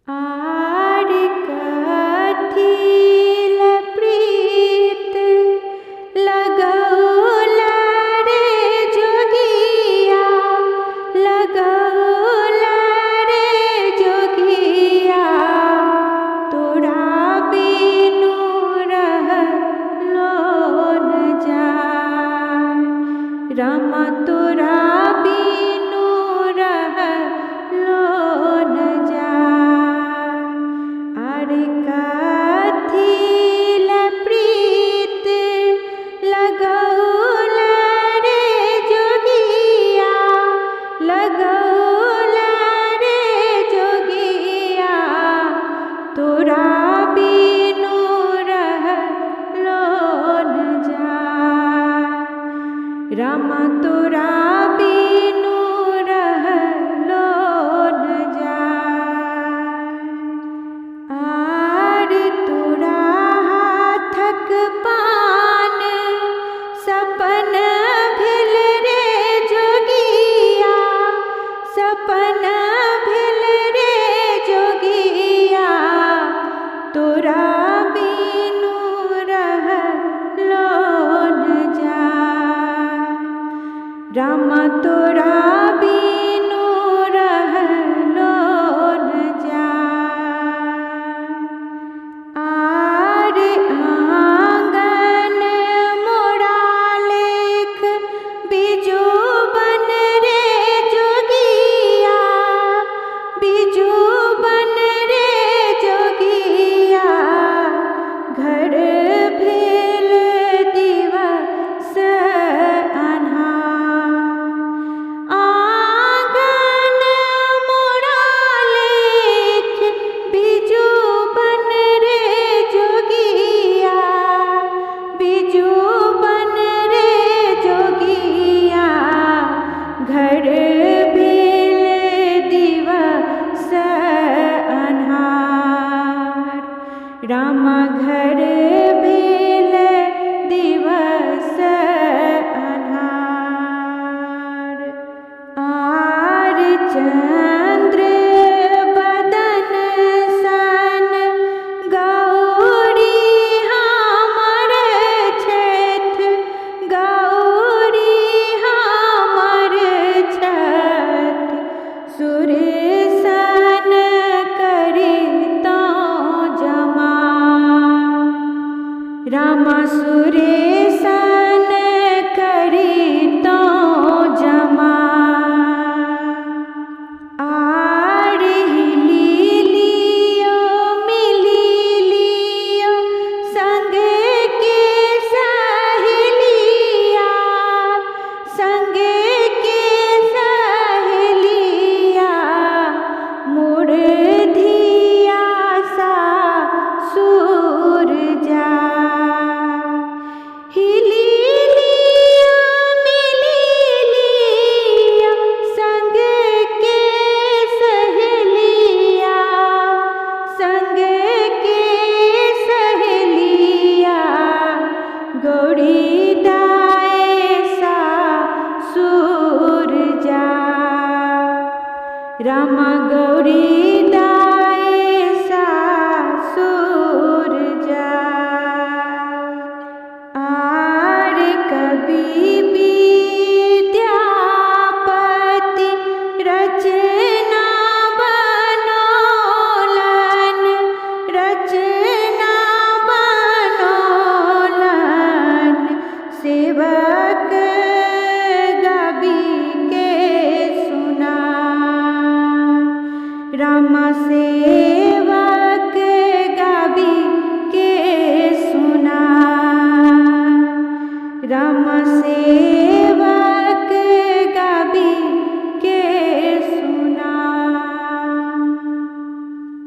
आर कथी प्रीत लगौला रे जोगिया, लगौला रे जोगिया, तोरा बिनु रहलो न जाय, रामा तोरा बिनु रहलो न जाय। आरे कथी प्रीत लगौला रे जोगिया, लगौला रे जोगिया, तोरा बिनु रहलो न जाय, रामा तोरा बिनु रहलो न जाय। आर तोरा हाथक पान सपन भेल रे जोगिया, सपन भेल रे जोगिया, तोरा बिनु रहलो न जाय, रामा तोरा बिनु रहलो न जाय। आर आंगन मोरा लेख बिजू बन रे जोगिया, बिजू बन रे जोगिया, घर भेल दिवस अन्हार। आंगन मोरा लेख बिजू बन रे जोगिया, बिजू बन रे जोगिया, घर भेल दिवस अन्हार, रामा घर भेल दिवस अन्हार। आर चंद्र बदन सन गौरी हमर छथि, गौरी हमर छथि, सूर्य सन करितौं जमां, रामा सूर्य सन करितौं जमां। आर हिली लियो मिली लियो संग के सहेलिया, संग के सहेलिया, मोर धिया सासुर जाय। हिली लियो मिली लियो संग के सहेलिया, संग के सहेलिया, गौरी दाय सासुर जाय, रामा गौरी दाय सासुर जाय। आर कवि विद्यापति रचना बनौलन, रचना बनौलन, सेवक गाबी के सुनाय, रामा सेवक गाबी के सुनाय, रामा सेवक